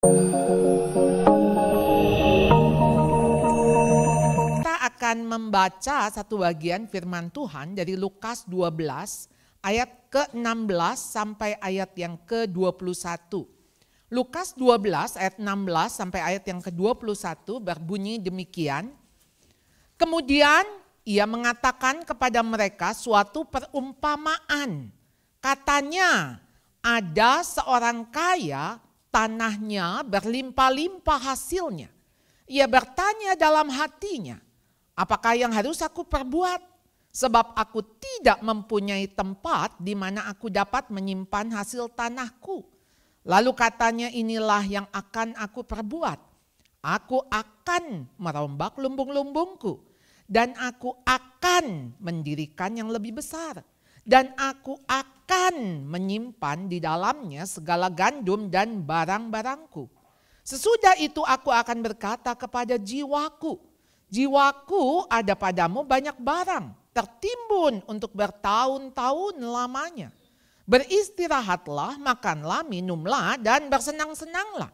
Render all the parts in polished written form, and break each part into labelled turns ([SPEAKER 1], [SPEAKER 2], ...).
[SPEAKER 1] Kita akan membaca satu bagian firman Tuhan dari Lukas 12 ayat ke-16 sampai ayat yang ke-21. Lukas 12 ayat 16 sampai ayat yang ke-21 berbunyi demikian. Kemudian ia mengatakan kepada mereka suatu perumpamaan. Katanya, ada seorang kaya, tanahnya berlimpah-limpah hasilnya. Ia bertanya dalam hatinya, apakah yang harus aku perbuat? Sebab aku tidak mempunyai tempat di mana aku dapat menyimpan hasil tanahku. Lalu katanya, inilah yang akan aku perbuat. Aku akan merombak lumbung-lumbungku dan aku akan mendirikan yang lebih besar. Dan aku akan menyimpan di dalamnya segala gandum dan barang-barangku. Sesudah itu aku akan berkata kepada jiwaku, jiwaku ada padamu banyak barang, tertimbun untuk bertahun-tahun lamanya. Beristirahatlah, makanlah, minumlah, dan bersenang-senanglah.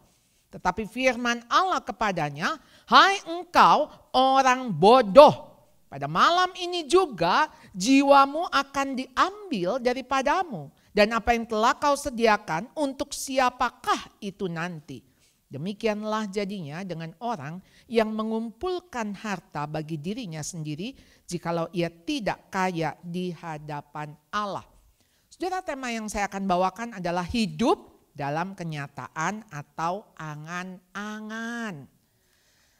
[SPEAKER 1] Tetapi firman Allah kepadanya, hai engkau orang bodoh, pada malam ini juga jiwamu akan diambil daripadamu. Dan apa yang telah kau sediakan untuk siapakah itu nanti? Demikianlah jadinya dengan orang yang mengumpulkan harta bagi dirinya sendiri jikalau ia tidak kaya di hadapan Allah. Saudara, tema yang saya akan bawakan adalah hidup dalam kenyataan atau angan-angan.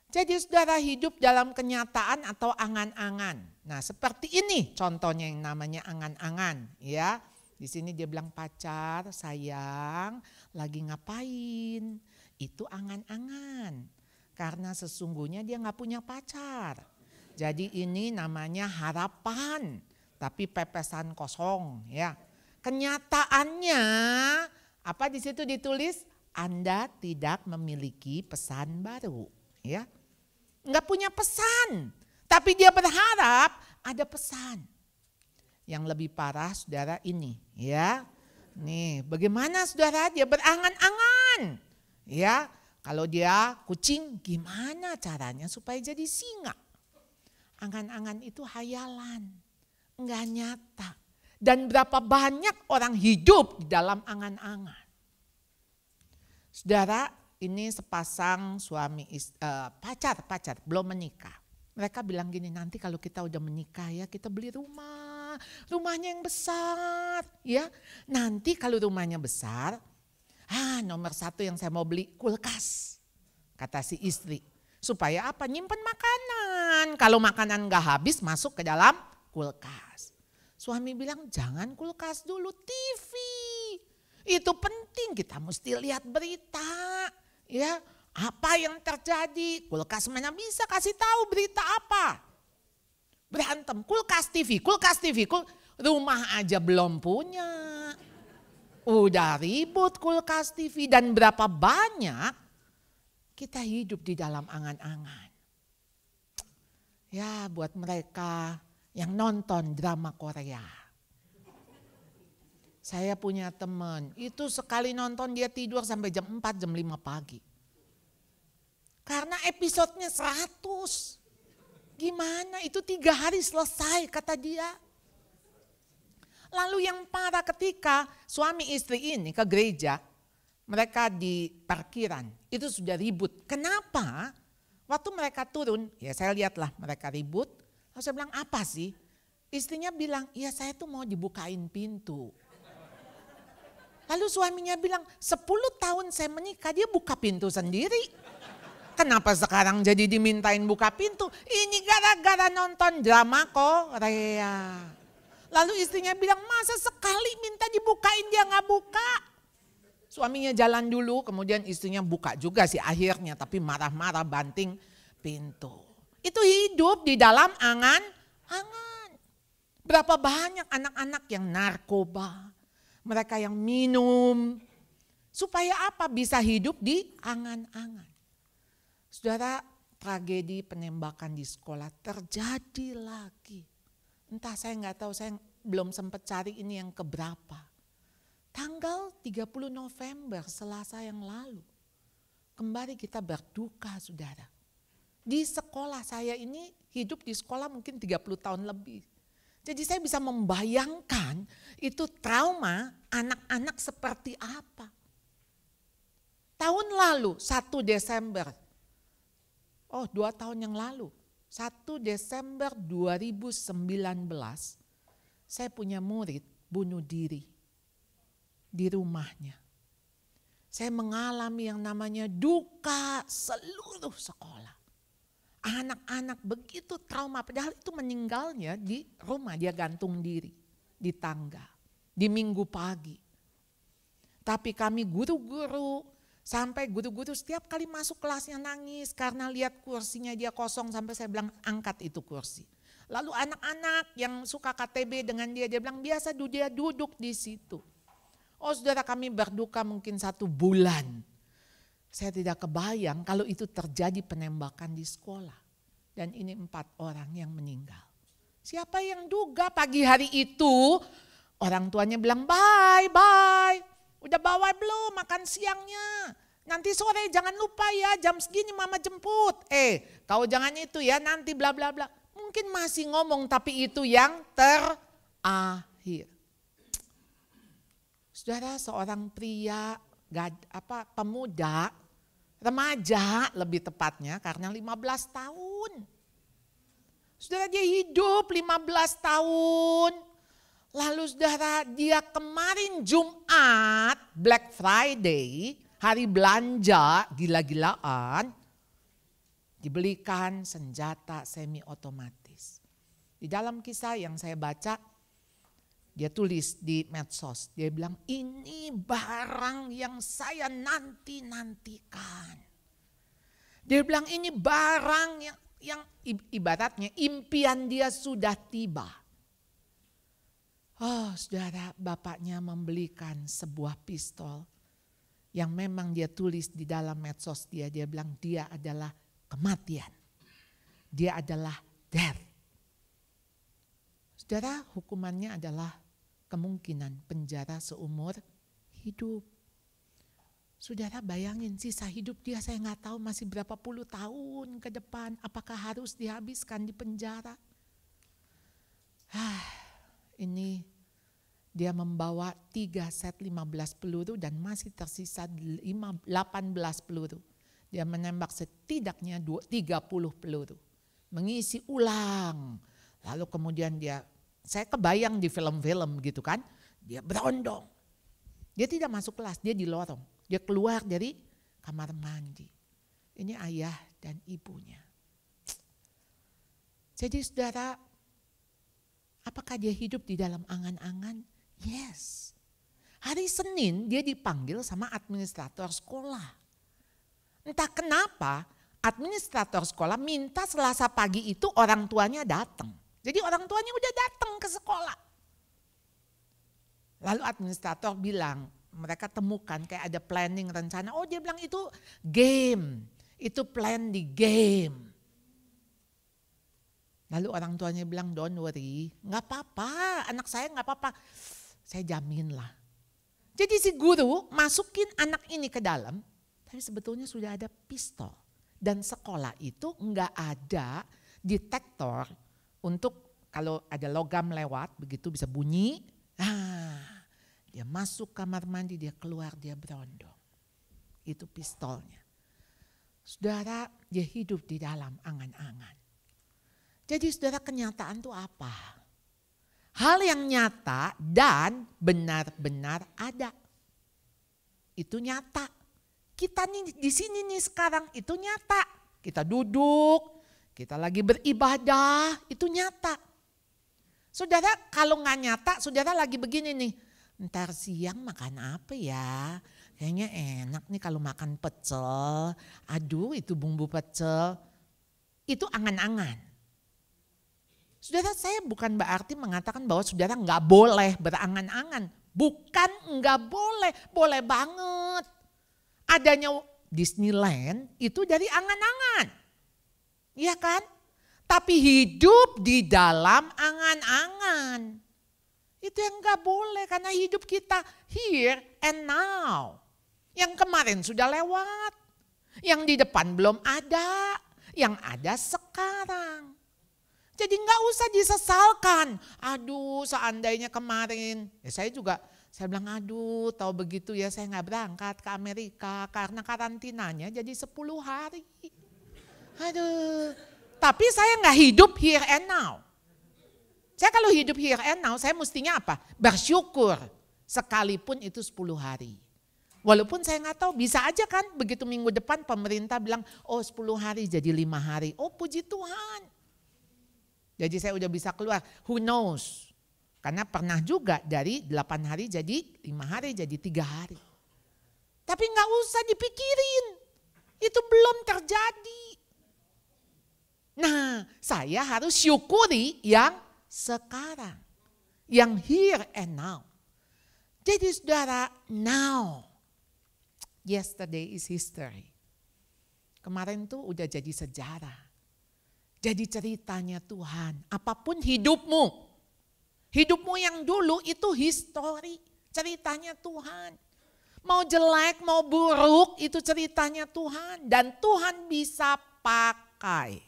[SPEAKER 1] Jadi saudara, hidup dalam kenyataan atau angan-angan. Nah, seperti ini contohnya yang namanya angan-angan, ya. Di sini dia bilang pacar, sayang, lagi ngapain? Itu angan-angan. Karena sesungguhnya dia nggak punya pacar. Jadi ini namanya harapan, tapi pepesan kosong, ya. Kenyataannya apa di situ ditulis? Anda tidak memiliki pesan baru, ya. Enggak punya pesan, tapi dia berharap ada pesan. Yang lebih parah saudara ini, ya. Nih, bagaimana saudara dia berangan-angan? Ya, kalau dia kucing gimana caranya supaya jadi singa? Angan-angan itu hayalan, enggak nyata. Dan berapa banyak orang hidup di dalam angan-angan. Saudara, ini sepasang suami pacar belum menikah. Mereka bilang gini, nanti kalau kita udah menikah ya kita beli rumahnya yang besar, ya. Nanti kalau rumahnya besar, nomor satu yang saya mau beli kulkas, kata si istri. Supaya apa? Nyimpen makanan. Kalau makanan gak habis masuk ke dalam kulkas. Suami bilang jangan kulkas dulu, TV. Itu penting, kita mesti lihat berita. Ya, apa yang terjadi? Kulkas mana bisa kasih tahu berita apa? Berantem, kulkas TV. Rumah aja belum punya. Udah ribut kulkas TV, dan berapa banyak kita hidup di dalam angan-angan. Ya, buat mereka yang nonton drama Korea. Saya punya teman, itu sekali nonton dia tidur sampai jam 4, jam 5 pagi. Karena episodenya 100. Gimana itu 3 hari selesai kata dia. Lalu yang parah ketika suami istri ini ke gereja, mereka di parkiran, itu sudah ribut. Kenapa? Waktu mereka turun, ya saya lihatlah mereka ribut. Lalu saya bilang apa sih? Istrinya bilang, ya saya tuh mau dibukain pintu. Lalu suaminya bilang 10 tahun saya menikah dia buka pintu sendiri. Kenapa sekarang jadi dimintain buka pintu? Ini gara-gara nonton drama Korea. Lalu istrinya bilang masa sekali minta dibukain dia gak buka. Suaminya jalan dulu kemudian istrinya buka juga sih akhirnya. Tapi marah-marah banting pintu. Itu hidup di dalam angan-angan. Berapa banyak anak-anak yang narkoba. Mereka yang minum, supaya apa? Bisa hidup di angan-angan. Saudara, tragedi penembakan di sekolah terjadi lagi. Entah saya nggak tahu, saya belum sempat cari ini yang keberapa. Tanggal 30 November, Selasa yang lalu. Kembali kita berduka, saudara. Di sekolah saya ini, hidup di sekolah mungkin 30 tahun lebih. Jadi saya bisa membayangkan itu trauma anak-anak seperti apa. Tahun lalu, 1 Desember. 2 tahun yang lalu. 1 Desember 2019, saya punya murid bunuh diri di rumahnya. Saya mengalami yang namanya duka seluruh sekolah. Anak-anak begitu trauma, padahal itu meninggalnya di rumah, dia gantung diri di tangga, di Minggu pagi. Tapi kami guru-guru, sampai guru-guru setiap kali masuk kelasnya nangis karena lihat kursinya dia kosong, sampai saya bilang angkat itu kursi. Lalu anak-anak yang suka KTB dengan dia bilang biasa dia duduk di situ. Saudara, kami berduka mungkin 1 bulan. Saya tidak kebayang kalau itu terjadi penembakan di sekolah. Dan ini 4 orang yang meninggal. Siapa yang duga pagi hari itu orang tuanya bilang bye. Udah bawa belum makan siangnya? Nanti sore jangan lupa ya, jam segini mama jemput. Kau jangan itu ya, nanti bla bla bla. Mungkin masih ngomong tapi itu yang terakhir. Saudara, seorang pria, pemuda, remaja lebih tepatnya karena 15 tahun. Saudara, dia hidup 15 tahun. Lalu saudara, dia kemarin Jumat, Black Friday, hari belanja, gila-gilaan, dibelikan senjata semi otomatis. Di dalam kisah yang saya baca, dia tulis di medsos, dia bilang ini barang yang saya nanti-nantikan. Dia bilang ini barang yang ibaratnya impian dia sudah tiba. Saudara, bapaknya membelikan sebuah pistol yang memang dia tulis di dalam medsos dia bilang dia adalah kematian. Dia adalah death. Saudara, hukumannya adalah kemungkinan penjara seumur hidup. Saudara, bayangin sisa hidup dia, saya nggak tahu masih berapa puluh tahun ke depan. Apakah harus dihabiskan di penjara? Ini dia membawa 3 set 15 peluru dan masih tersisa 18 peluru. Dia menembak setidaknya 30 peluru. Mengisi ulang. Lalu kemudian saya kebayang di film-film gitu kan, dia berondong. Dia tidak masuk kelas, dia di lorong. Dia keluar dari kamar mandi. Ini ayah dan ibunya. Jadi saudara, apakah dia hidup di dalam angan-angan? Yes. Hari Senin dia dipanggil sama administrator sekolah. Entah kenapa administrator sekolah minta Selasa pagi itu orang tuanya datang. Jadi orang tuanya udah datang ke sekolah. Lalu administrator bilang, mereka temukan kayak ada planning rencana. Dia bilang itu game, itu plan di game. Lalu orang tuanya bilang don't worry, gak apa-apa, anak saya gak apa-apa. Saya jamin lah. Jadi si guru masukin anak ini ke dalam, tapi sebetulnya sudah ada pistol. Dan sekolah itu gak ada detektor untuk kalau ada logam lewat begitu bisa bunyi. Dia masuk kamar mandi, dia keluar, dia berondong. Itu pistolnya. Saudara, dia hidup di dalam angan-angan. Jadi saudara, kenyataan itu apa? Hal yang nyata dan benar-benar ada. Itu nyata. Kita nih di sini nih sekarang itu nyata. Kita duduk, kita lagi beribadah, itu nyata. Saudara, kalau nggak nyata, saudara lagi begini nih. Ntar siang makan apa ya? Kayaknya enak nih kalau makan pecel. Aduh, itu bumbu pecel. Itu angan-angan. Saudara, saya bukan berarti mengatakan bahwa saudara nggak boleh berangan-angan. Bukan nggak boleh, boleh banget. Adanya Disneyland itu dari angan-angan. Iya kan? Tapi hidup di dalam angan-angan. Itu yang gak boleh karena hidup kita here and now. Yang kemarin sudah lewat. Yang di depan belum ada, yang ada sekarang. Jadi nggak usah disesalkan. Aduh seandainya kemarin, ya saya bilang aduh tahu begitu ya saya nggak berangkat ke Amerika karena karantinanya jadi 10 hari. Aduh, tapi saya nggak hidup here and now. Saya kalau hidup here and now saya mestinya apa? Bersyukur sekalipun itu 10 hari. Walaupun saya nggak tahu bisa aja kan begitu minggu depan pemerintah bilang oh 10 hari jadi 5 hari. Oh puji Tuhan. Jadi saya udah bisa keluar, who knows. Karena pernah juga dari 8 hari jadi 5 hari jadi 3 hari. Tapi gak usah dipikirin, itu belum terjadi. Nah saya harus syukuri yang sekarang. Yang here and now. Jadi saudara, now. Yesterday is history. Kemarin tuh udah jadi sejarah. Jadi ceritanya Tuhan, apapun hidupmu yang dulu itu histori, ceritanya Tuhan. Mau jelek, mau buruk itu ceritanya Tuhan dan Tuhan bisa pakai.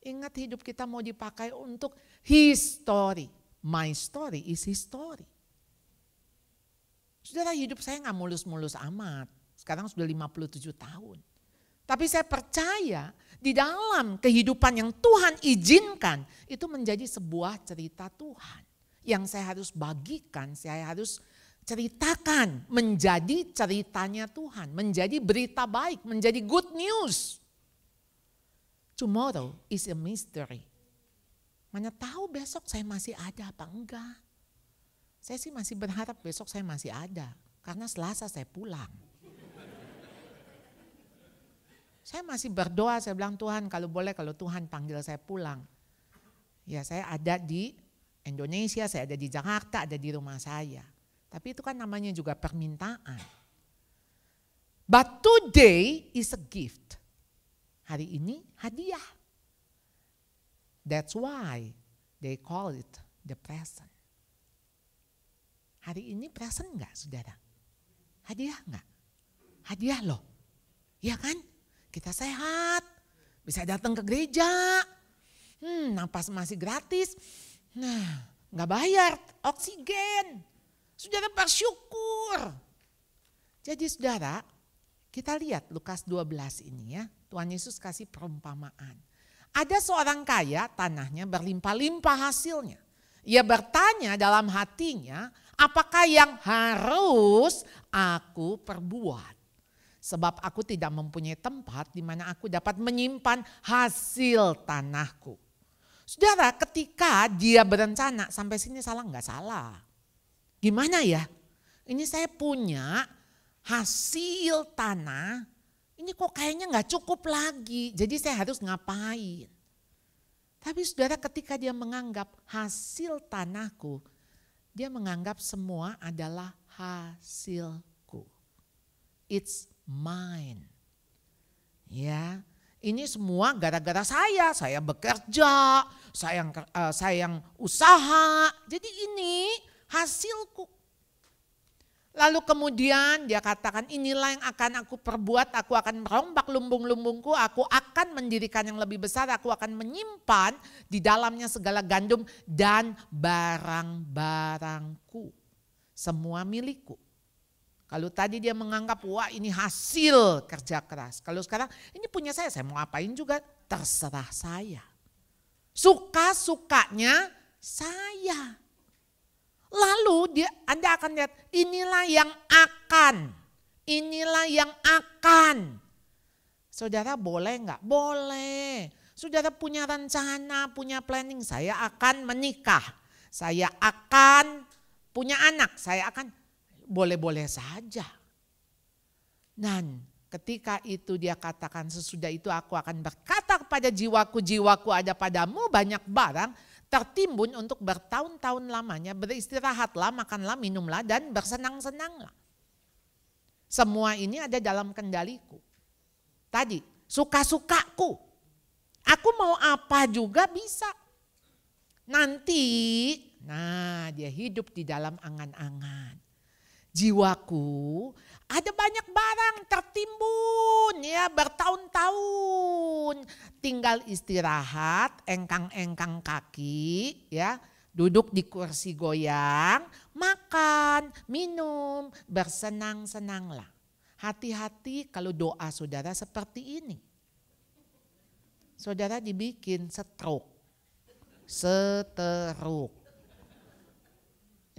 [SPEAKER 1] Ingat hidup kita mau dipakai untuk history. My story is history. Saudara hidup saya gak mulus-mulus amat, sekarang sudah 57 tahun. Tapi saya percaya di dalam kehidupan yang Tuhan izinkan itu menjadi sebuah cerita Tuhan. Yang saya harus bagikan, saya harus ceritakan menjadi ceritanya Tuhan. Menjadi berita baik, menjadi good news. Tomorrow is a mystery. Mana tahu besok saya masih ada apa enggak. Saya sih masih berharap besok saya masih ada. Karena Selasa saya pulang. Saya masih berdoa, saya bilang Tuhan kalau boleh kalau Tuhan panggil saya pulang. Ya saya ada di Indonesia, saya ada di Jakarta, ada di rumah saya. Tapi itu kan namanya juga permintaan. But today is a gift. Hari ini hadiah. That's why they call it the present. Hari ini present enggak saudara? Hadiah enggak? Hadiah loh. Ya kan? Kita sehat, bisa datang ke gereja, napas masih gratis, nah nggak bayar oksigen, saudara bersyukur. Jadi saudara, kita lihat Lukas 12 ini ya, Tuhan Yesus kasih perumpamaan. Ada seorang kaya tanahnya berlimpah-limpah hasilnya. Ia bertanya dalam hatinya, apakah yang harus aku perbuat? Sebab aku tidak mempunyai tempat di mana aku dapat menyimpan hasil tanahku. Saudara, ketika dia berencana, sampai sini salah nggak salah. Gimana ya? Ini saya punya hasil tanah, ini kok kayaknya nggak cukup lagi. Jadi saya harus ngapain? Tapi saudara ketika dia menganggap hasil tanahku, dia menganggap semua adalah hasilku. It's mine. Ya, ini semua gara-gara saya bekerja, saya yang usaha. Jadi ini hasilku. Lalu kemudian dia katakan inilah yang akan aku perbuat, aku akan merombak lumbung-lumbungku, aku akan mendirikan yang lebih besar, aku akan menyimpan di dalamnya segala gandum dan barang-barangku. Semua milikku. Kalau tadi dia menganggap wah ini hasil kerja keras. Kalau sekarang ini punya saya mau apain juga terserah saya. Suka-sukanya saya. Lalu Anda akan lihat inilah yang akan. Inilah yang akan. Saudara boleh enggak? Boleh. Saudara punya rencana, punya planning. Saya akan menikah. Saya akan punya anak. Saya akan boleh-boleh saja. Dan ketika itu dia katakan sesudah itu aku akan berkata kepada jiwaku, jiwaku ada padamu banyak barang tertimbun untuk bertahun-tahun lamanya, beristirahatlah, makanlah, minumlah dan bersenang-senanglah. Semua ini ada dalam kendaliku. Tadi suka-sukaku. Aku mau apa juga bisa. Nanti, nah dia hidup di dalam angan-angan. Jiwaku ada banyak barang tertimbun ya bertahun-tahun. Tinggal istirahat, engkang-engkang kaki ya. Duduk di kursi goyang, makan, minum, bersenang-senanglah. Hati-hati kalau doa saudara seperti ini. Saudara dibikin stroke.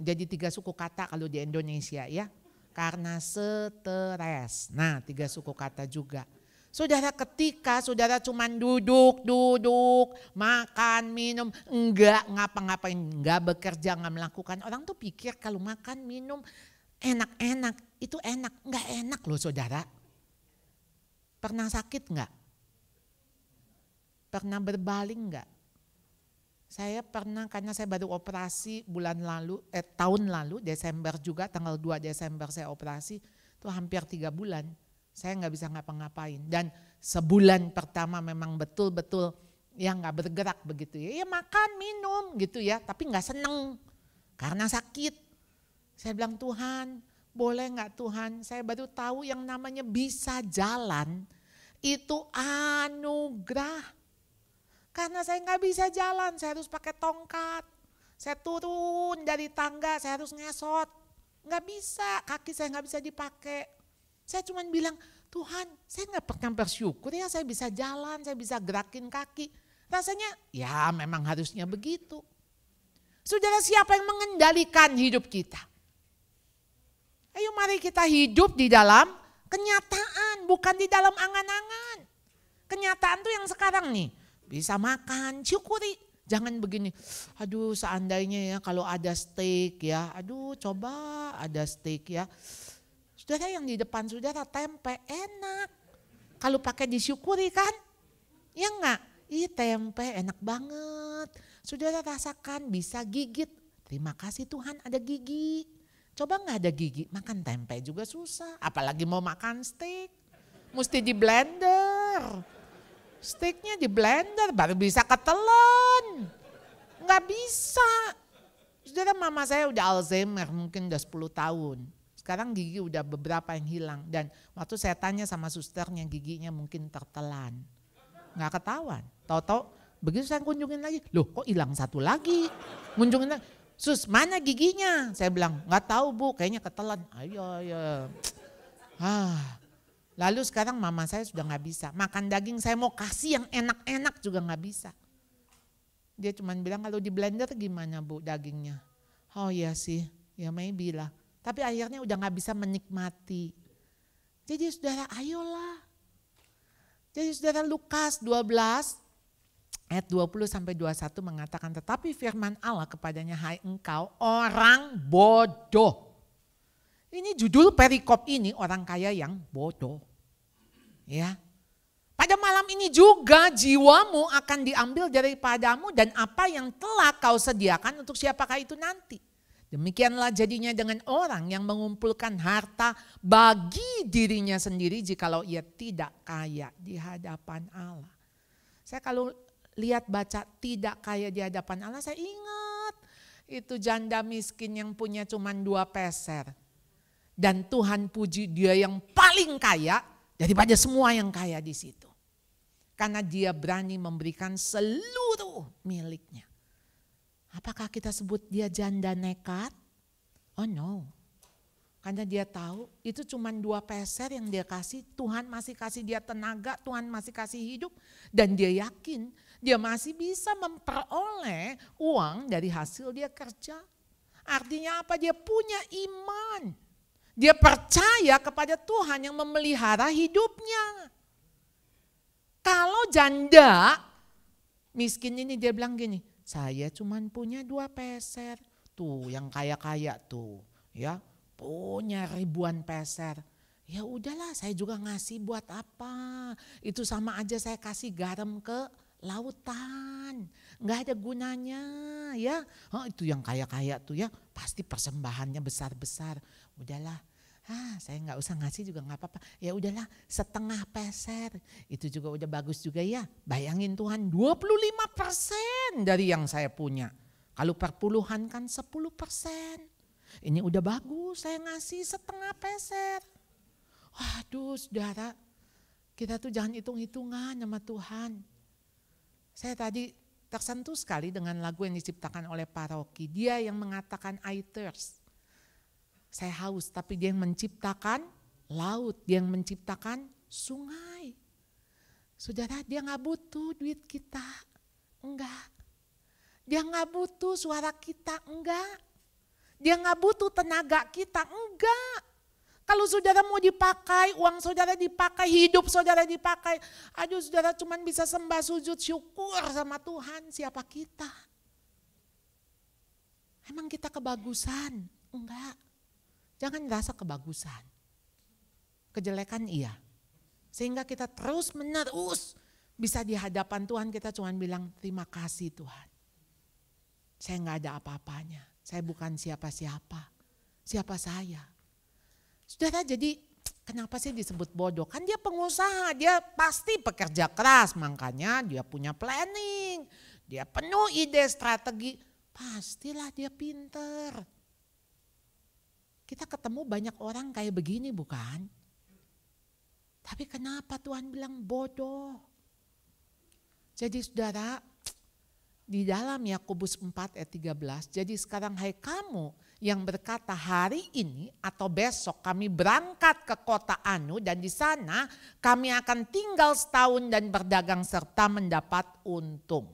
[SPEAKER 1] Jadi 3 suku kata kalau di Indonesia ya. Karena stres. Nah 3 suku kata juga. Saudara ketika saudara cuma duduk, makan, minum, enggak ngapa-ngapain, enggak bekerja, enggak melakukan. Orang tuh pikir kalau makan, minum enak-enak, itu enak. Enggak enak loh saudara. Pernah sakit enggak? Pernah berbaling enggak? Saya pernah karena saya baru operasi tahun lalu, Desember juga, tanggal 2 Desember saya operasi, itu hampir 3 bulan. Saya nggak bisa ngapa-ngapain dan sebulan pertama memang betul-betul ya nggak bergerak begitu ya makan minum gitu ya tapi nggak seneng karena sakit. Saya bilang Tuhan boleh nggak Tuhan saya baru tahu yang namanya bisa jalan itu anugerah karena saya nggak bisa jalan saya harus pakai tongkat saya turun dari tangga saya harus ngesot nggak bisa kaki saya nggak bisa dipakai. Saya cuma bilang, Tuhan saya nggak pernah bersyukur ya saya bisa jalan, saya bisa gerakin kaki. Rasanya ya memang harusnya begitu. Saudara siapa yang mengendalikan hidup kita? Ayo mari kita hidup di dalam kenyataan, bukan di dalam angan-angan. Kenyataan tuh yang sekarang nih, bisa makan, syukuri. Jangan begini, aduh seandainya ya kalau ada steak ya, aduh coba ada steak ya. Saudara yang di depan saudara tempe enak. Kalau pakai disyukuri kan? Ya enggak? Ih tempe enak banget. Saudara rasakan bisa gigit. Terima kasih Tuhan ada gigi. Coba enggak ada gigi makan tempe juga susah. Apalagi mau makan steak. Mesti di blender. Steaknya di blender baru bisa ketelan. Enggak bisa. Saudara mama saya udah Alzheimer mungkin udah 10 tahun. Sekarang gigi udah beberapa yang hilang dan waktu saya tanya sama susternya giginya mungkin tertelan. Nggak ketahuan. Tahu-tahu begitu saya kunjungin lagi, loh kok hilang satu lagi. Kunjungin lagi, sus mana giginya? Saya bilang nggak tahu bu kayaknya ketelan. Ayo. Lalu sekarang mama saya sudah nggak bisa. Makan daging saya mau kasih yang enak-enak juga nggak bisa. Dia cuma bilang kalau di blender gimana bu dagingnya? Oh iya sih, ya maybe lah. Tapi akhirnya udah gak bisa menikmati. Jadi saudara ayolah. Jadi saudara Lukas 12 ayat 20 sampai 21 mengatakan tetapi firman Allah kepadanya hai engkau orang bodoh. Ini judul perikop ini orang kaya yang bodoh. Ya. Pada malam ini juga jiwamu akan diambil daripadamu dan apa yang telah kau sediakan untuk siapakah itu nanti. Demikianlah jadinya dengan orang yang mengumpulkan harta bagi dirinya sendiri jikalau ia tidak kaya di hadapan Allah. Saya kalau lihat baca tidak kaya di hadapan Allah saya ingat itu janda miskin yang punya cuma 2 peser. Dan Tuhan puji dia yang paling kaya daripada semua yang kaya di situ. Karena dia berani memberikan seluruh miliknya. Apakah kita sebut dia janda nekat? Oh no. Karena dia tahu itu cuma 2 peser yang dia kasih. Tuhan masih kasih dia tenaga, Tuhan masih kasih hidup. Dan dia yakin dia masih bisa memperoleh uang dari hasil dia kerja. Artinya apa? Dia punya iman. Dia percaya kepada Tuhan yang memelihara hidupnya. Kalau janda miskin ini dia bilang gini, saya cuma punya 2 peser. Tuh yang kaya-kaya tuh ya punya ribuan peser. Ya udahlah saya juga ngasih buat apa. Itu sama aja saya kasih garam ke lautan. Nggak ada gunanya ya. Oh, itu yang kaya-kaya tuh ya pasti persembahannya besar-besar. Udahlah. Saya nggak usah ngasih juga nggak apa-apa. Ya udahlah setengah peser. Itu juga udah bagus juga ya. Bayangin Tuhan 25% dari yang saya punya. Kalau perpuluhan kan 10%. Ini udah bagus, saya ngasih setengah peser. Waduh saudara, kita tuh jangan hitung-hitungan sama Tuhan. Saya tadi tersentuh sekali dengan lagu yang diciptakan oleh Pak Rocky. Dia yang mengatakan I thirst. Saya haus, tapi dia yang menciptakan laut, dia yang menciptakan sungai. Saudara, dia gak butuh duit kita, enggak. Dia gak butuh suara kita, enggak. Dia gak butuh tenaga kita, enggak. Kalau saudara mau dipakai, uang saudara dipakai, hidup saudara dipakai. Aduh saudara cuman bisa sembah sujud syukur sama Tuhan, siapa kita? Emang kita kebagusan? Enggak. Jangan merasa kebagusan. Kejelekan iya. Sehingga kita terus menerus bisa di hadapan Tuhan kita cuma bilang terima kasih Tuhan. Saya gak ada apa-apanya. Saya bukan siapa-siapa. Siapa saya? Saudara, jadi kenapa sih disebut bodoh? Kan dia pengusaha, dia pasti pekerja keras. Makanya dia punya planning. Dia penuh ide strategi. Pastilah dia pinter. Kita ketemu banyak orang kayak begini bukan? Tapi kenapa Tuhan bilang bodoh? Jadi saudara, di dalam Yakobus 4 ayat 13, jadi sekarang hai kamu yang berkata hari ini atau besok kami berangkat ke kota Anu dan di sana kami akan tinggal setahun dan berdagang serta mendapat untung.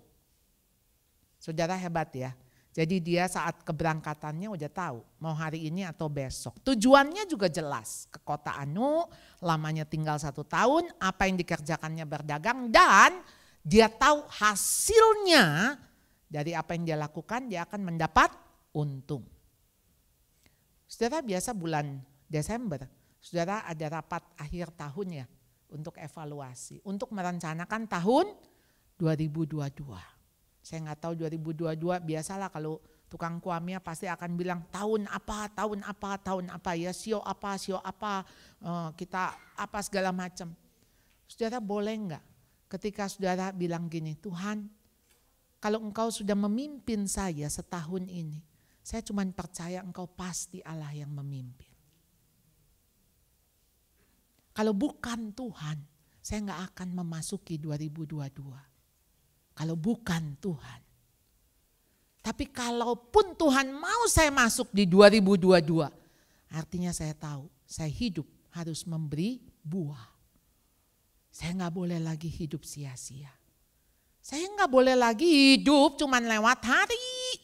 [SPEAKER 1] Saudara hebat ya. Jadi dia saat keberangkatannya udah tahu mau hari ini atau besok. Tujuannya juga jelas, ke kota Anu, lamanya tinggal 1 tahun, apa yang dikerjakannya berdagang dan dia tahu hasilnya dari apa yang dia lakukan dia akan mendapat untung. Saudara biasa bulan Desember, saudara ada rapat akhir tahun ya untuk evaluasi, untuk merencanakan tahun 2022. Saya nggak tahu 2022, biasalah kalau tukang kuamia pasti akan bilang tahun apa ya, sio apa, kita apa segala macam. Saudara boleh nggak ketika saudara bilang gini, Tuhan kalau engkau sudah memimpin saya setahun ini, saya cuma percaya engkau pasti Allah yang memimpin. Kalau bukan Tuhan, saya nggak akan memasuki 2022. Kalau bukan Tuhan. Tapi kalaupun Tuhan mau saya masuk di 2022, artinya saya tahu saya hidup harus memberi buah. Saya nggak boleh lagi hidup sia-sia. Saya nggak boleh lagi hidup cuman lewat hari.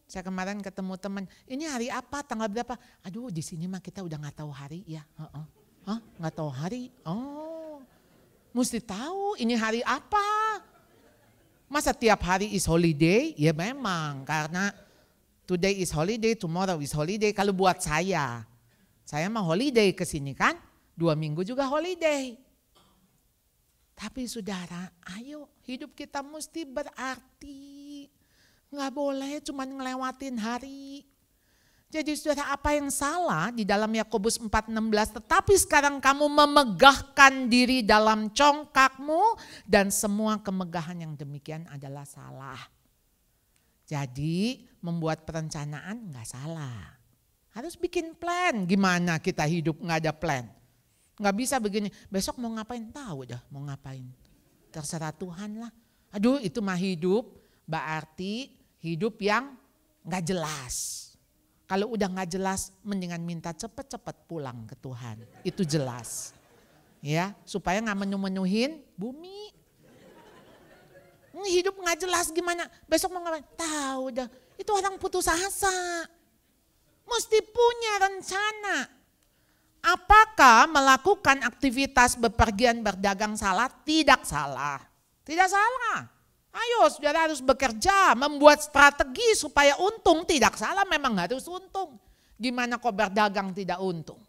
[SPEAKER 1] Saya kemarin ketemu teman, ini hari apa, tanggal berapa? Aduh di sini mah kita udah nggak tahu hari ya. Nggak tahu hari? Oh. Mesti tahu ini hari apa. Masa tiap hari is holiday? Ya memang karena today is holiday, tomorrow is holiday. Kalau buat saya mah holiday ke sini kan, 2 minggu juga holiday. Tapi saudara, ayo hidup kita mesti berarti. Nggak boleh cuma ngelewatin hari. Jadi saudara, apa yang salah di dalam Yakobus 4:16, tetapi sekarang kamu memegahkan diri dalam congkakmu dan semua kemegahan yang demikian adalah salah. Jadi membuat perencanaan nggak salah. Harus bikin plan, gimana kita hidup nggak ada plan. Nggak bisa begini, besok mau ngapain, tahu dah mau ngapain. Terserah Tuhan lah. Aduh itu mah hidup, berarti hidup yang nggak jelas. Kalau udah gak jelas, mendingan minta cepet-cepet pulang ke Tuhan. Itu jelas. Ya, supaya gak menuhin bumi. Hidup gak jelas gimana, besok mau ngapain? Tahu dah, itu orang putus asa. Mesti punya rencana. Apakah melakukan aktivitas bepergian berdagang salah? Tidak salah. Tidak salah. Ayo saudara harus bekerja, membuat strategi supaya untung. Tidak salah, memang harus untung. Gimana kok berdagang tidak untung?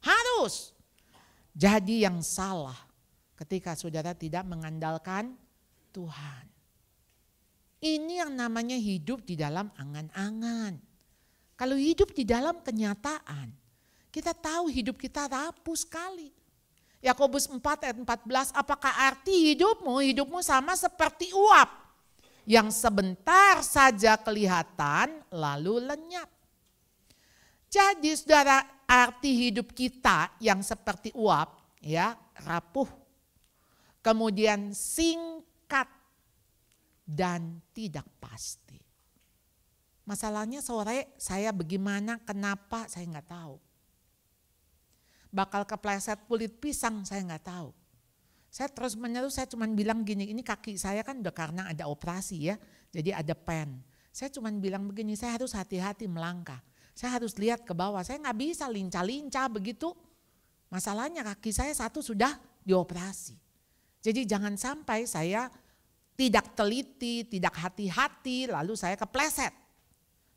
[SPEAKER 1] Harus. Jadi yang salah ketika saudara tidak mengandalkan Tuhan. Ini yang namanya hidup di dalam angan-angan. Kalau hidup di dalam kenyataan, kita tahu hidup kita rapuh sekali. Yakobus 4 ayat 14, apakah arti hidupmu sama seperti uap yang sebentar saja kelihatan lalu lenyap. Jadi saudara, arti hidup kita yang seperti uap, ya, rapuh, kemudian singkat dan tidak pasti. Masalahnya sore saya bagaimana, kenapa saya nggak tahu. Bakal kepleset kulit pisang saya nggak tahu. Saya terus menerus, saya cuma bilang gini, ini kaki saya kan udah karena ada operasi ya, jadi ada pen. Saya cuma bilang begini, saya harus hati-hati melangkah. Saya harus lihat ke bawah, saya nggak bisa lincah-lincah begitu. Masalahnya kaki saya satu sudah dioperasi. Jadi jangan sampai saya tidak teliti, tidak hati-hati, lalu saya kepleset.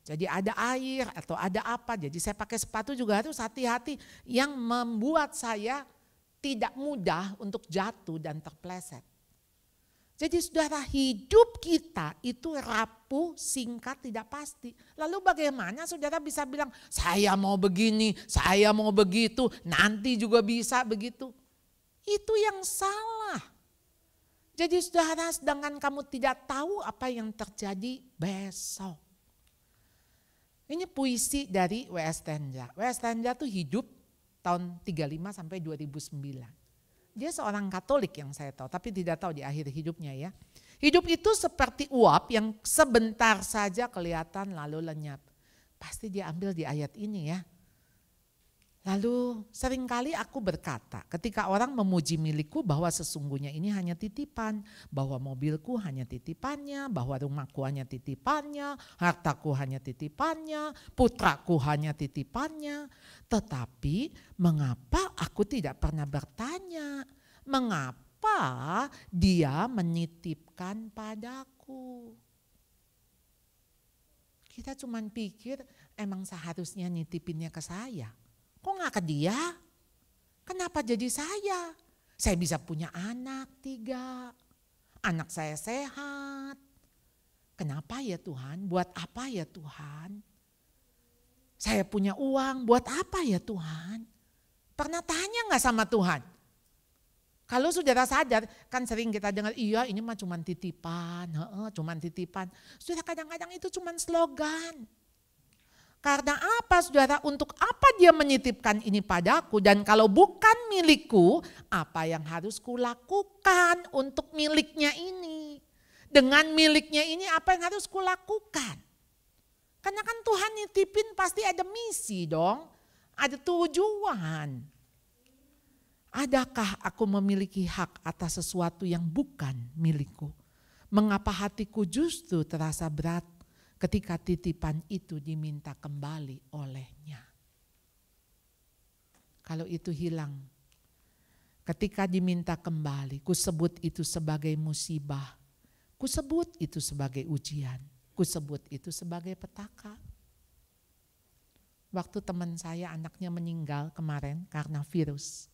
[SPEAKER 1] Jadi ada air atau ada apa, jadi saya pakai sepatu juga harus hati-hati yang membuat saya tidak mudah untuk jatuh dan terpleset. Jadi saudara, hidup kita itu rapuh, singkat, tidak pasti. Lalu bagaimana saudara bisa bilang, saya mau begini, saya mau begitu, nanti juga bisa begitu. Itu yang salah. Jadi saudara, sedangkan kamu tidak tahu apa yang terjadi besok. Ini puisi dari W.S. Tendja. W.S. Tendja tuh hidup tahun 35 sampai 2009. Dia seorang Katolik yang saya tahu, tapi tidak tahu di akhir hidupnya ya. Hidup itu seperti uap yang sebentar saja kelihatan lalu lenyap. Pasti dia ambil di ayat ini ya. Lalu seringkali aku berkata, ketika orang memuji milikku bahwa sesungguhnya ini hanya titipan, bahwa mobilku hanya titipannya, bahwa rumahku hanya titipannya, hartaku hanya titipannya, putraku hanya titipannya. Tetapi mengapa aku tidak pernah bertanya, mengapa dia menitipkan padaku? Kita cuma pikir emang seharusnya nitipinnya ke saya. Kok gak ke dia? Kenapa jadi saya? Saya bisa punya anak 3. Anak saya sehat. Kenapa ya Tuhan? Buat apa ya Tuhan? Saya punya uang, buat apa ya Tuhan? Pernah tanya gak sama Tuhan? Kalau saudara sadar, kan sering kita dengar, iya ini mah cuma titipan, cuma titipan. Saudara, kadang-kadang itu cuma slogan. Karena apa saudara, untuk apa dia menitipkan ini padaku, dan kalau bukan milikku, apa yang harus kulakukan untuk miliknya ini. Dengan miliknya ini apa yang harus kulakukan. Karena kan Tuhan nitipin pasti ada misi dong, ada tujuan. Adakah aku memiliki hak atas sesuatu yang bukan milikku? Mengapa hatiku justru terasa berat ketika titipan itu diminta kembali olehnya? Kalau itu hilang, ketika diminta kembali, ku sebut itu sebagai musibah, ku sebut itu sebagai ujian, ku sebut itu sebagai petaka. Waktu teman saya anaknya meninggal kemarin karena virus,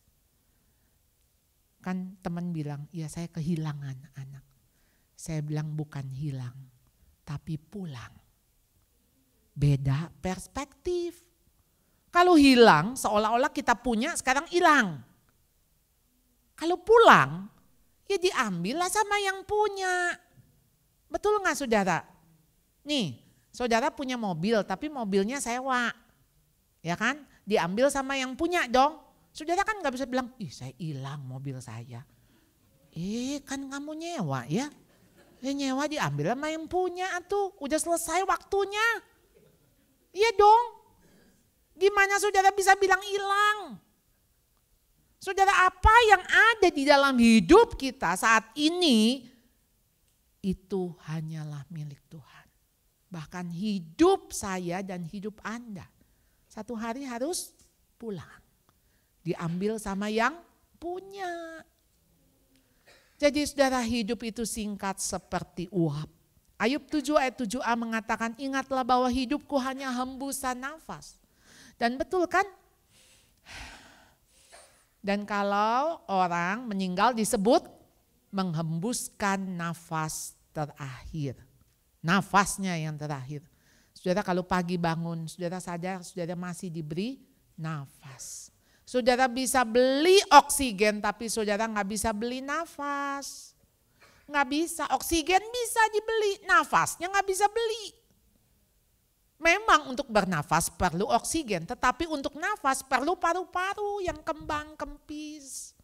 [SPEAKER 1] kan teman bilang, ya saya kehilangan anak. Saya bilang bukan hilang, tapi pulang. Beda perspektif. Kalau hilang seolah-olah kita punya, sekarang hilang. Kalau pulang, ya diambillah sama yang punya. Betul gak saudara? Nih, saudara punya mobil tapi mobilnya sewa. Ya kan? Diambil sama yang punya dong. Saudara kan gak bisa bilang, ih saya hilang mobil saya. Kan kamu nyewa ya. Nyewa diambil sama yang punya tuh, udah selesai waktunya. Iya dong. Gimana saudara bisa bilang hilang? Saudara, apa yang ada di dalam hidup kita saat ini itu hanyalah milik Tuhan. Bahkan hidup saya dan hidup Anda satu hari harus pulang. Diambil sama yang punya. Jadi saudara, hidup itu singkat seperti uap. Ayub 7 ayat 7a mengatakan, ingatlah bahwa hidupku hanya hembusan nafas. Dan betul kan? Dan kalau orang meninggal disebut menghembuskan nafas terakhir. Nafasnya yang terakhir. Saudara, kalau pagi bangun, saudara sadar saudara masih diberi nafas. Saudara bisa beli oksigen tapi saudara gak bisa beli nafas. Nggak bisa, oksigen bisa dibeli, nafasnya nggak bisa beli. Memang untuk bernafas perlu oksigen, tetapi untuk nafas perlu paru-paru yang kembang kempis.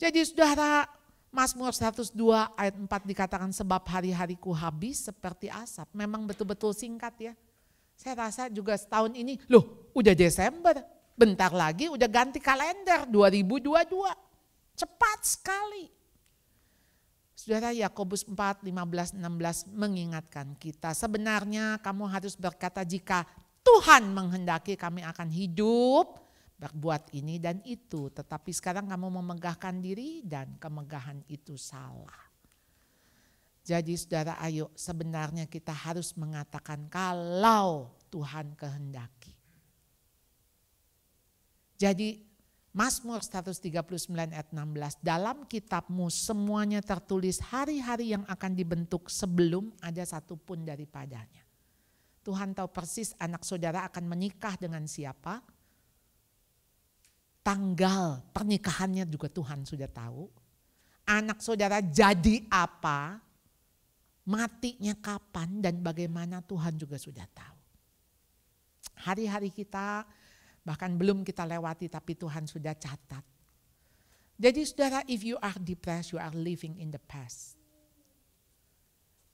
[SPEAKER 1] Jadi saudara, Mazmur 102 ayat 4 dikatakan sebab hari-hariku habis seperti asap. Memang betul-betul singkat ya. Saya rasa juga setahun ini, loh udah Desember, bentar lagi udah ganti kalender 2022. Cepat sekali. Saudara, Yakobus 4, 15, 16 mengingatkan kita. Sebenarnya kamu harus berkata jika Tuhan menghendaki kami akan hidup, berbuat ini dan itu. Tetapi sekarang kamu memegahkan diri dan kemegahan itu salah. Jadi saudara, ayo sebenarnya kita harus mengatakan kalau Tuhan kehendaki. Jadi Mazmur 139 ayat 16, dalam kitabmu semuanya tertulis hari-hari yang akan dibentuk sebelum ada satupun daripadanya. Tuhan tahu persis anak saudara akan menikah dengan siapa. Tanggal pernikahannya juga Tuhan sudah tahu. Anak saudara jadi apa, matinya kapan dan bagaimana Tuhan juga sudah tahu. Hari-hari kita bahkan belum kita lewati tapi Tuhan sudah catat. Jadi saudara, if you are depressed, you are living in the past.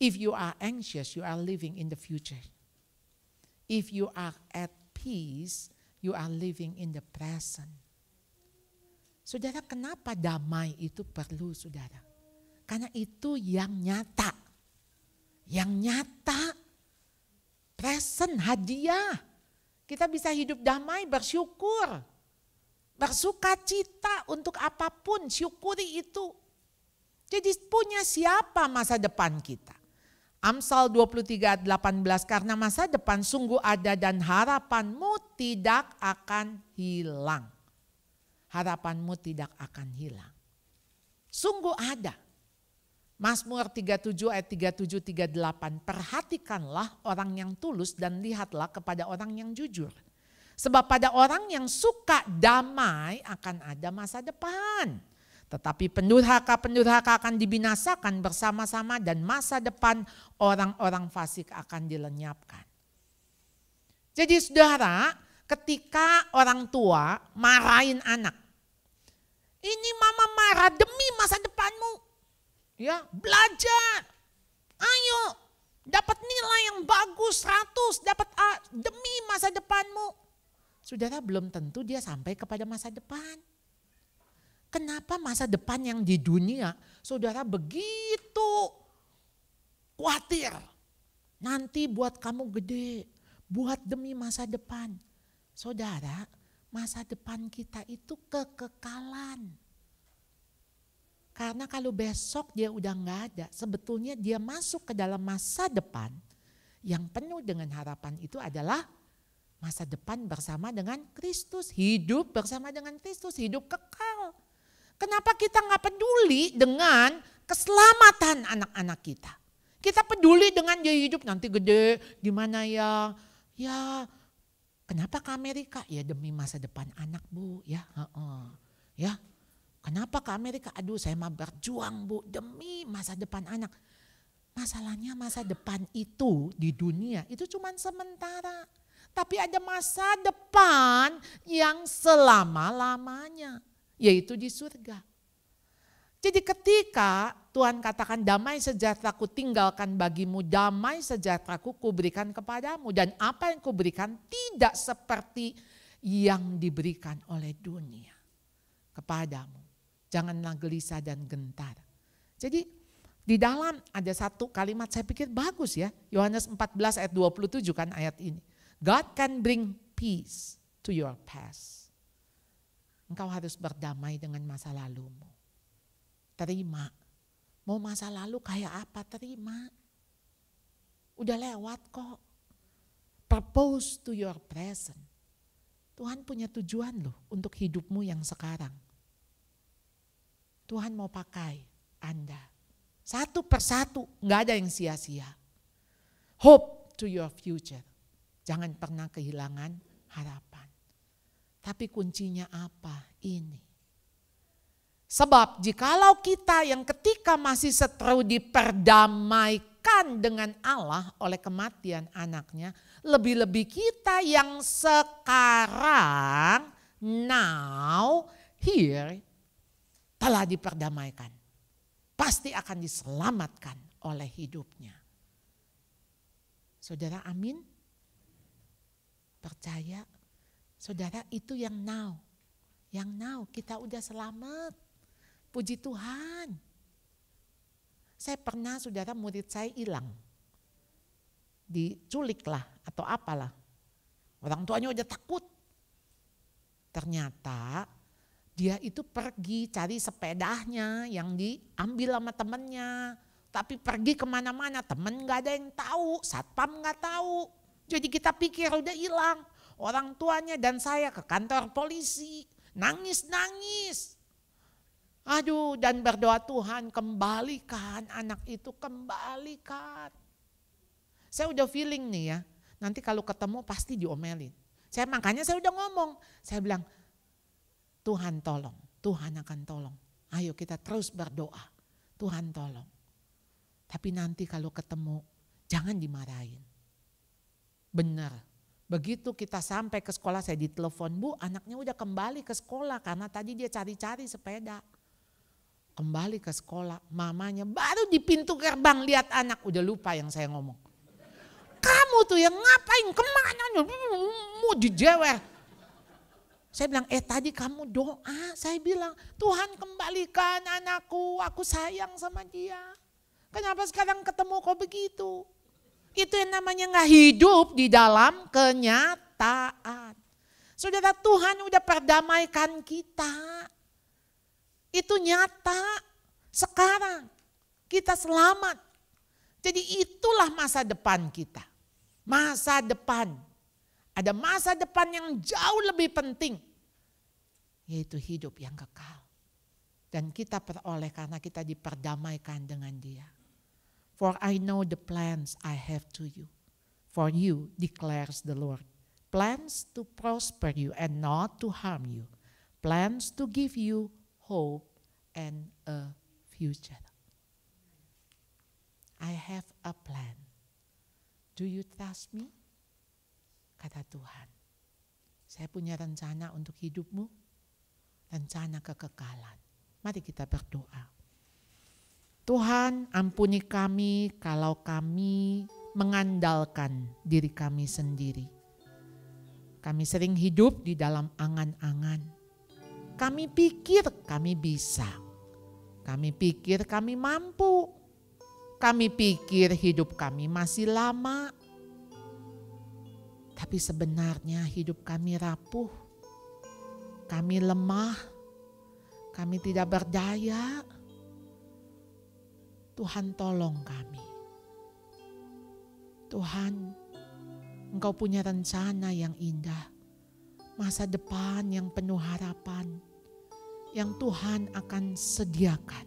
[SPEAKER 1] If you are anxious, you are living in the future. If you are at peace, you are living in the present. Saudara, kenapa damai itu perlu saudara? Karena itu yang nyata. Yang nyata, present, hadiah. Kita bisa hidup damai, bersyukur, bersuka cita untuk apapun, syukuri itu. Jadi punya siapa masa depan kita? Amsal 23 ayat 18, karena masa depan sungguh ada dan harapanmu tidak akan hilang. Harapanmu tidak akan hilang. Sungguh ada. Mazmur 37 ayat 37, 38, perhatikanlah orang yang tulus dan lihatlah kepada orang yang jujur. Sebab pada orang yang suka damai akan ada masa depan. Tetapi pendurhaka akan dibinasakan bersama-sama dan masa depan orang-orang fasik akan dilenyapkan. Jadi saudara, ketika orang tua marahin anak, ini mama marah demi masa depanmu. Ya, belajar. Ayo, dapat nilai yang bagus 100, dapat A demi masa depanmu. Saudara, belum tentu dia sampai kepada masa depan. Kenapa masa depan yang di dunia, saudara begitu khawatir. Nanti buat kamu gede, buat demi masa depan. Saudara, masa depan kita itu kekekalan. Karena kalau besok dia udah nggak ada, sebetulnya dia masuk ke dalam masa depan yang penuh dengan harapan itu adalah masa depan bersama dengan Kristus. Hidup bersama dengan Kristus, hidup kekal. Kenapa kita nggak peduli dengan keselamatan anak-anak kita? Kita peduli dengan dia hidup nanti gede, gimana ya? Ya, kenapa ke Amerika? Ya demi masa depan anak bu, ya, ya. Kenapa ke Amerika? Aduh, saya mau berjuang bu demi masa depan anak. Masalahnya masa depan itu di dunia itu cuma sementara. Tapi ada masa depan yang selama-lamanya, yaitu di surga. Jadi ketika Tuhan katakan damai sejahteraku tinggalkan bagimu, damai sejahteraku kuberikan kepadamu. Dan apa yang kuberikan tidak seperti yang diberikan oleh dunia kepadamu. Janganlah gelisah dan gentar. Jadi di dalam ada satu kalimat saya pikir bagus ya. Yohanes 14 ayat 27 kan ayat ini. God can bring peace to your past. Engkau harus berdamai dengan masa lalumu. Terima. Mau masa lalu kayak apa terima. Udah lewat kok. Purpose to your present. Tuhan punya tujuan loh untuk hidupmu yang sekarang. Tuhan mau pakai Anda. Satu persatu, gak ada yang sia-sia. Hope to your future. Jangan pernah kehilangan harapan. Tapi kuncinya apa? Ini. Sebab jikalau kita yang ketika masih seteru diperdamaikan dengan Allah oleh kematian anaknya, lebih-lebih kita yang sekarang, now, here, telah diperdamaikan. Pasti akan diselamatkan oleh hidupnya. Saudara, amin? Percaya? Saudara, itu yang now. Yang now, kita udah selamat. Puji Tuhan. Saya pernah, saudara, murid saya hilang. Diculik lah atau apalah. Orang tuanya udah takut. Ternyata dia itu pergi cari sepedanya yang diambil sama temennya. Tapi pergi kemana-mana, temen gak ada yang tahu, satpam gak tahu. Jadi kita pikir udah hilang. Orang tuanya dan saya ke kantor polisi, nangis-nangis. Aduh, dan berdoa, Tuhan kembalikan anak itu, kembalikan. Saya udah feeling nih ya, nanti kalau ketemu pasti diomelin. Makanya saya udah ngomong, saya bilang, Tuhan tolong, Tuhan akan tolong. Ayo kita terus berdoa, Tuhan tolong. Tapi nanti kalau ketemu, jangan dimarahin. Benar, begitu kita sampai ke sekolah saya ditelepon, Bu anaknya udah kembali ke sekolah karena tadi dia cari-cari sepeda. Kembali ke sekolah, mamanya baru di pintu gerbang lihat anak, udah lupa yang saya ngomong. Kamu tuh yang ngapain, kemana, mau dijewer. Saya bilang, tadi kamu doa, saya bilang Tuhan kembalikan anakku, aku sayang sama dia. Kenapa sekarang ketemu kok begitu? Itu yang namanya gak hidup di dalam kenyataan. Saudara, Tuhan udah perdamaikan kita. Itu nyata, sekarang kita selamat. Jadi itulah masa depan kita. Masa depan. Ada masa depan yang jauh lebih penting. Yaitu hidup yang kekal. Dan kita peroleh karena kita diperdamaikan dengan Dia. For I know the plans I have to you. For you, declares the Lord. Plans to prosper you and not to harm you. Plans to give you hope and a future. I have a plan. Do you trust me? Kata Tuhan. Saya punya rencana untuk hidupmu. Rencana kekekalan. Mari kita berdoa. Tuhan, ampuni kami kalau kami mengandalkan diri kami sendiri. Kami sering hidup di dalam angan-angan. Kami pikir kami bisa. Kami pikir kami mampu. Kami pikir hidup kami masih lama. Tapi sebenarnya hidup kami rapuh. Kami lemah. Kami tidak berdaya. Tuhan tolong kami. Tuhan, Engkau punya rencana yang indah. Masa depan yang penuh harapan. Yang Tuhan akan sediakan.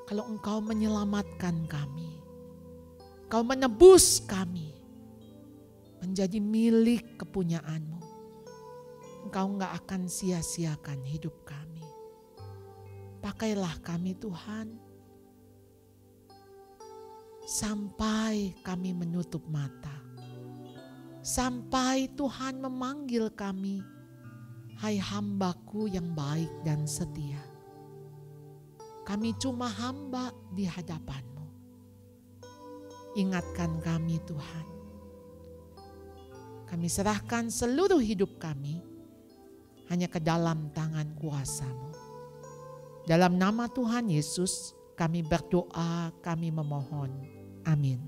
[SPEAKER 1] Kalau Engkau menyelamatkan kami. Engkau menebus kami. Menjadi milik kepunyaan-Mu. Engkau enggak akan sia-siakan hidup kami. Pakailah kami Tuhan. Sampai kami menutup mata. Sampai Tuhan memanggil kami. Hai hambaku yang baik dan setia. Kami cuma hamba di hadapan-Mu. Ingatkan kami Tuhan. Kami serahkan seluruh hidup kami hanya ke dalam tangan kuasa-Mu. Dalam nama Tuhan Yesus kami berdoa, kami memohon. Amin.